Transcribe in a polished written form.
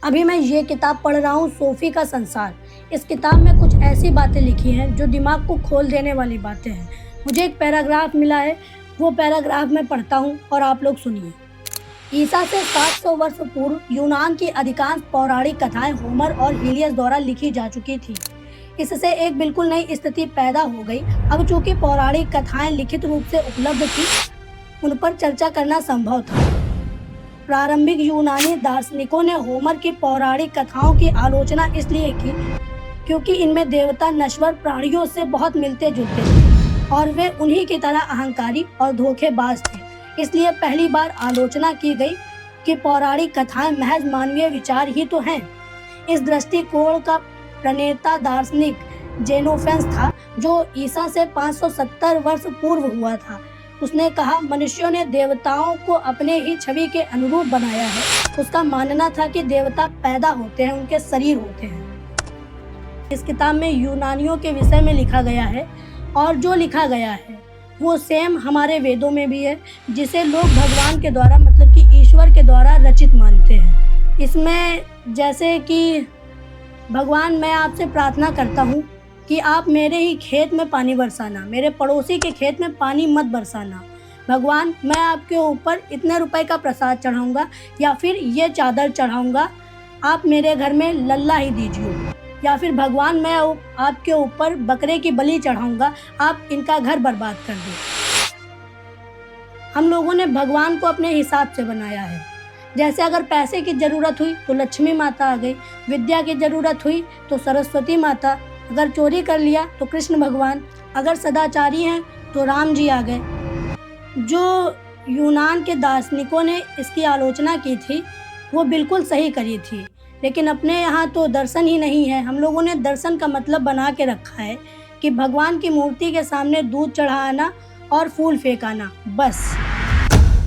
अभी मैं ये किताब पढ़ रहा हूँ, सोफ़ी का संसार। इस किताब में कुछ ऐसी बातें लिखी हैं जो दिमाग को खोल देने वाली बातें हैं। मुझे एक पैराग्राफ मिला है, वो पैराग्राफ मैं पढ़ता हूँ और आप लोग सुनिए। ईसा से 700 वर्ष पूर्व यूनान की अधिकांश पौराणिक कथाएं होमर और हीलियस द्वारा लिखी जा चुकी थी। इससे एक बिल्कुल नई स्थिति पैदा हो गई। अब चूंकि पौराणिक कथाएं लिखित रूप से उपलब्ध थी, उन पर चर्चा करना संभव था। प्रारंभिक यूनानी दार्शनिकों ने होमर की पौराणिक कथाओं की आलोचना इसलिए की क्योंकि इनमें देवता नश्वर प्राणियों से बहुत मिलते जुलते थे और वे उन्हीं की तरह अहंकारी और धोखेबाज थे। इसलिए पहली बार आलोचना की गई कि पौराणिक कथाएं महज मानवीय विचार ही तो हैं। इस दृष्टिकोण का प्रणेता दार्शनिक जेनोफेंस था, जो ईसा से 570 वर्ष पूर्व हुआ था। उसने कहा, मनुष्यों ने देवताओं को अपने ही छवि के अनुरूप बनाया है। उसका मानना था कि देवता पैदा होते हैं, उनके शरीर होते हैं। इस किताब में यूनानियों के विषय में लिखा गया है और जो लिखा गया है वो सेम हमारे वेदों में भी है, जिसे लोग भगवान के द्वारा मतलब कि ईश्वर के द्वारा रचित मानते हैं। इसमें जैसे कि भगवान, मैं आपसे प्रार्थना करता हूँ कि आप मेरे ही खेत में पानी बरसाना, मेरे पड़ोसी के खेत में पानी मत बरसाना। भगवान, मैं आपके ऊपर इतने रुपए का प्रसाद चढ़ाऊँगा या फिर ये चादर चढ़ाऊँगा, आप मेरे घर में लल्ला ही दीजिए। या फिर भगवान, मैं आपके ऊपर बकरे की बलि चढ़ाऊँगा, आप इनका घर बर्बाद कर दो। हम लोगों ने भगवान को अपने हिसाब से बनाया है। जैसे अगर पैसे की ज़रूरत हुई तो लक्ष्मी माता आ गई, विद्या की ज़रूरत हुई तो सरस्वती माता, अगर चोरी कर लिया तो कृष्ण भगवान, अगर सदाचारी हैं तो राम जी आ गए। जो यूनान के दार्शनिकों ने इसकी आलोचना की थी वो बिल्कुल सही करी थी, लेकिन अपने यहाँ तो दर्शन ही नहीं है। हम लोगों ने दर्शन का मतलब बना के रखा है कि भगवान की मूर्ति के सामने दूध चढ़ाना और फूल फेंकाना, बस।